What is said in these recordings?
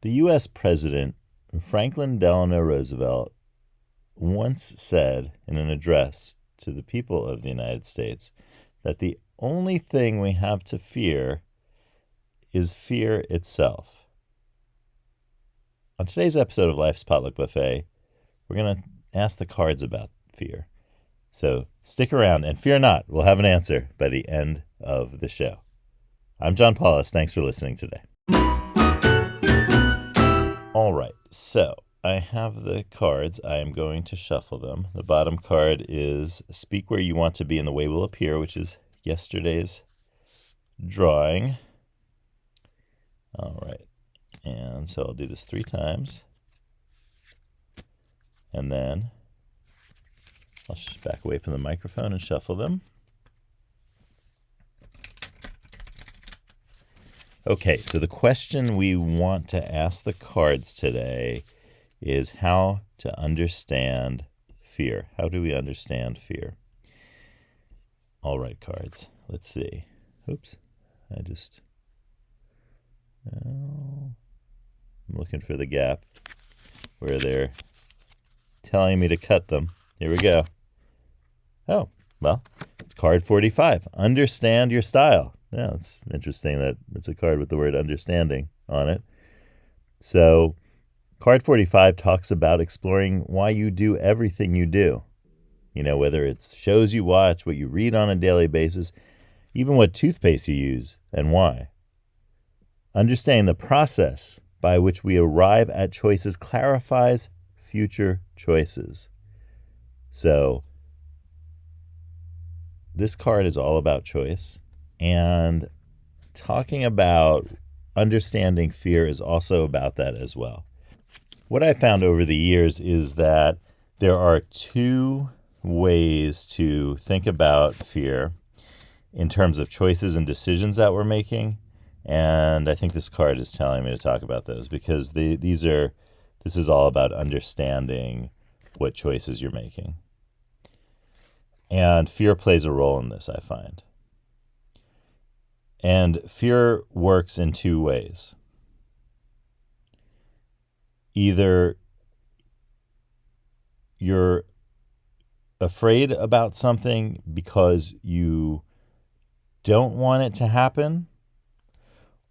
The U.S. President Franklin Delano Roosevelt once said in an address to the people of the United States that the only thing we have to fear is fear itself. On today's episode of Life's Potluck Buffet, we're going to ask the cards about fear. So stick around and fear not, we'll have an answer by the end of the show. I'm John Paulus. Thanks for listening today. All right, so I have the cards. I am going to shuffle them. The bottom card is Speak Where You Want to Be and the Way Will Appear, which is yesterday's drawing. All right, and so I'll do this 3 times. And then I'll back away from the microphone and shuffle them. Okay, so the question we want to ask the cards today is how to understand fear. How do we understand fear? All right, cards. Let's see. Oops. I'm looking for the gap where they're telling me to cut them. Here we go. Oh, well, it's card 45. Understand your style. Yeah, it's interesting that it's a card with the word understanding on it. So, card 45 talks about exploring why you do everything you do. You know, whether it's shows you watch, what you read on a daily basis, even what toothpaste you use and why. Understanding the process by which we arrive at choices clarifies future choices. So, this card is all about choice. And talking about understanding fear is also about that as well. What I found over the years is that there are 2 ways to think about fear in terms of choices and decisions that we're making. And I think this card is telling me to talk about those because this is all about understanding what choices you're making. And fear plays a role in this, I find. And fear works in 2 ways. Either you're afraid about something because you don't want it to happen,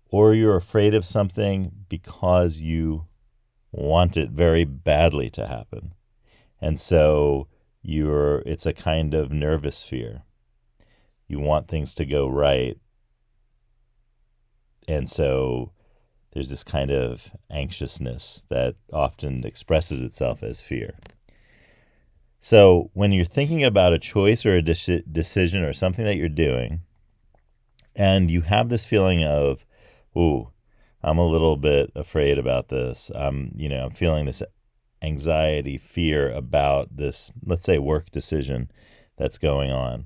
or you're afraid of something because you want it very badly to happen. And so it's a kind of nervous fear. You want things to go right. And so there's this kind of anxiousness that often expresses itself as fear. So when you're thinking about a choice or a decision or something that you're doing, and you have this feeling of, ooh, I'm a little bit afraid about this. I'm feeling this anxiety, fear about this, let's say, work decision that's going on.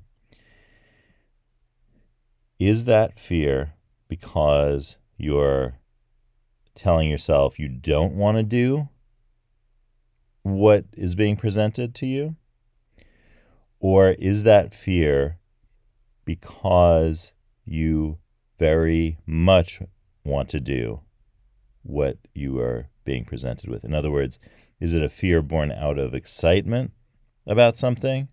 Is that fear because you're telling yourself you don't want to do what is being presented to you? Or is that fear because you very much want to do what you are being presented with? In other words, is it a fear born out of excitement about something,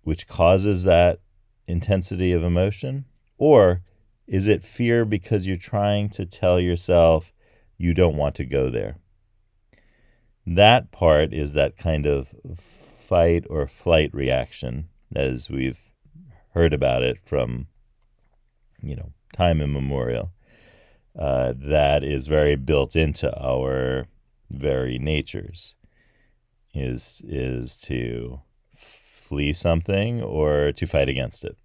which causes that intensity of emotion? Or is it fear because you're trying to tell yourself you don't want to go there? That part is that kind of fight or flight reaction, as we've heard about it from, time immemorial. That is very built into our very natures, is to flee something or to fight against it.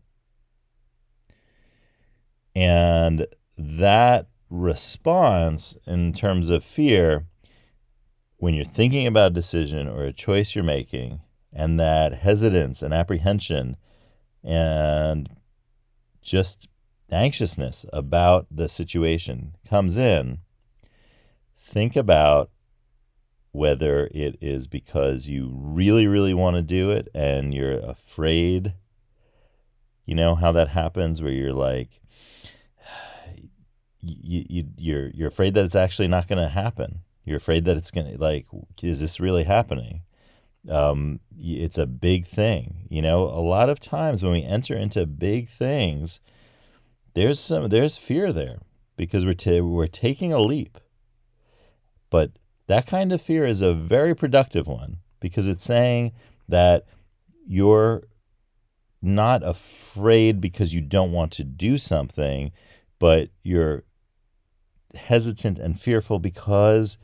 And that response in terms of fear, when you're thinking about a decision or a choice you're making, and that hesitance and apprehension and just anxiousness about the situation comes in, think about whether it is because you really, really want to do it and you're afraid. You know how that happens, where you're like, you're afraid that it's actually not going to happen. You're afraid that it's going to, like, is this really happening? It's a big thing. A lot of times when we enter into big things, there's fear there because we're taking a leap. But that kind of fear is a very productive one because it's saying that you're not afraid because you don't want to do something, but you're hesitant and fearful because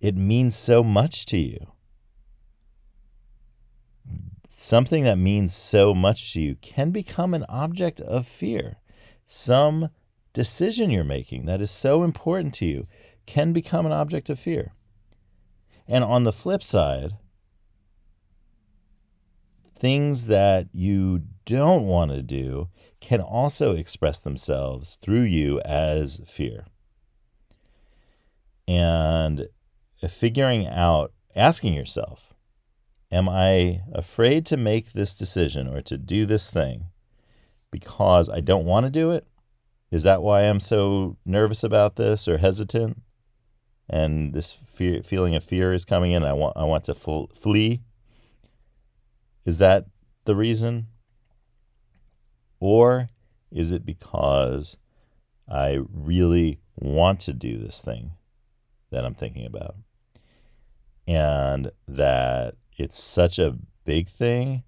it means so much to you. Something that means so much to you can become an object of fear. Some decision you're making that is so important to you can become an object of fear. And on the flip side, things that you don't want to do can also express themselves through you as fear. And figuring out, asking yourself, am I afraid to make this decision or to do this thing because I don't want to do it? Is that why I'm so nervous about this or hesitant? And this feeling of fear is coming in. I want to flee. Is that the reason? Or is it because I really want to do this thing that I'm thinking about? And that it's such a big thing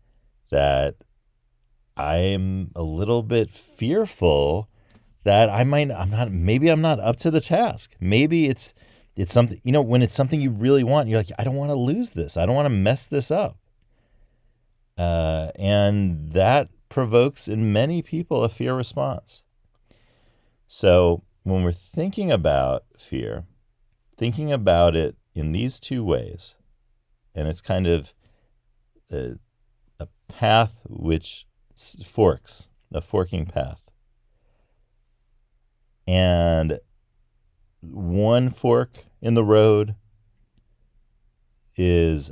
that I'm a little bit fearful that maybe I'm not up to the task. Maybe it's something, when it's something you really want, you're like, I don't want to lose this. I don't want to mess this up. And that provokes in many people a fear response. So when we're thinking about fear, thinking about it in these two ways, and it's kind of a path which forks, a forking path. And one fork in the road is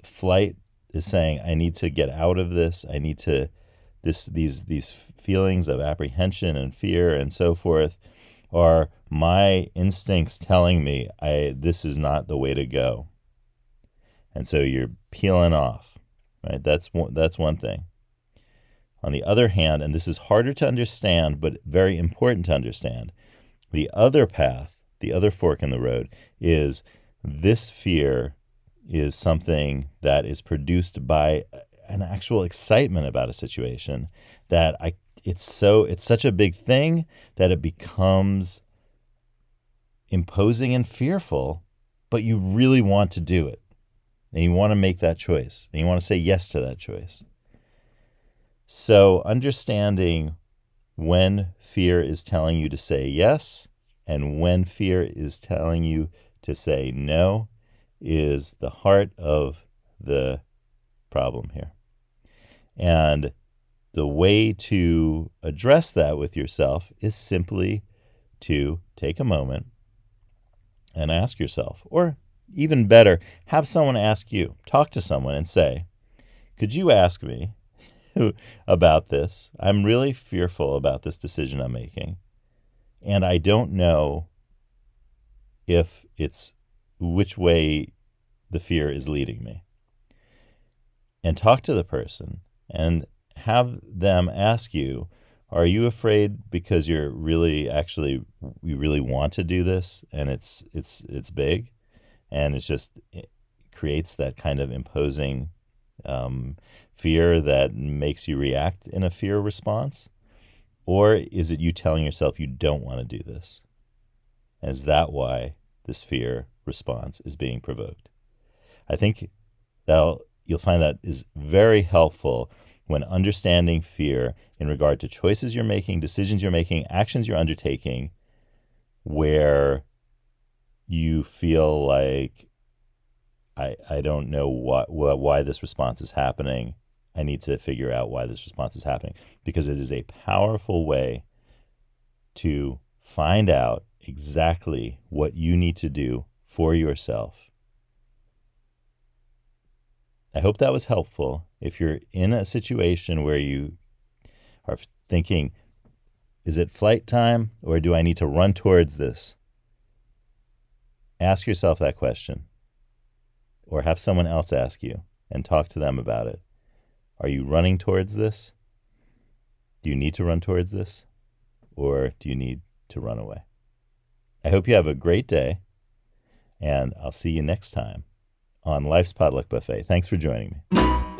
flight, is saying, I need to get out of this. I need to, these feelings of apprehension and fear and so forth are my instincts telling me this is not the way to go. And so you're peeling off, right? That's one thing. On the other hand, and this is harder to understand, but very important to understand, the other path, the other fork in the road is this fear is something that is produced by an actual excitement about a situation that it's such a big thing that it becomes imposing and fearful, but you really want to do it. And you want to make that choice. And you want to say yes to that choice. So understanding when fear is telling you to say yes and when fear is telling you to say no is the heart of the problem here. And the way to address that with yourself is simply to take a moment and ask yourself, or even better, have someone ask you, talk to someone and say, could you ask me about this? I'm really fearful about this decision I'm making. And I don't know if it's which way the fear is leading me. And talk to the person and have them ask you, are you afraid because you really want to do this and it's big and it creates that kind of imposing fear that makes you react in a fear response? Or is it you telling yourself you don't want to do this? And is that why this fear response is being provoked? I think you'll find that is very helpful when understanding fear in regard to choices you're making, decisions you're making, actions you're undertaking, where you feel like, I don't know why this response is happening. I need to figure out why this response is happening, because it is a powerful way to find out exactly what you need to do for yourself. I hope that was helpful. If you're in a situation where you are thinking, Is it flight time, or do I need to run towards this? Ask yourself that question, or have someone else ask you and talk to them about it. Are you running towards this? Do you need to run towards this, or do you need to run away? I hope you have a great day, and I'll see you next time on Life's Potluck Buffet. Thanks for joining me.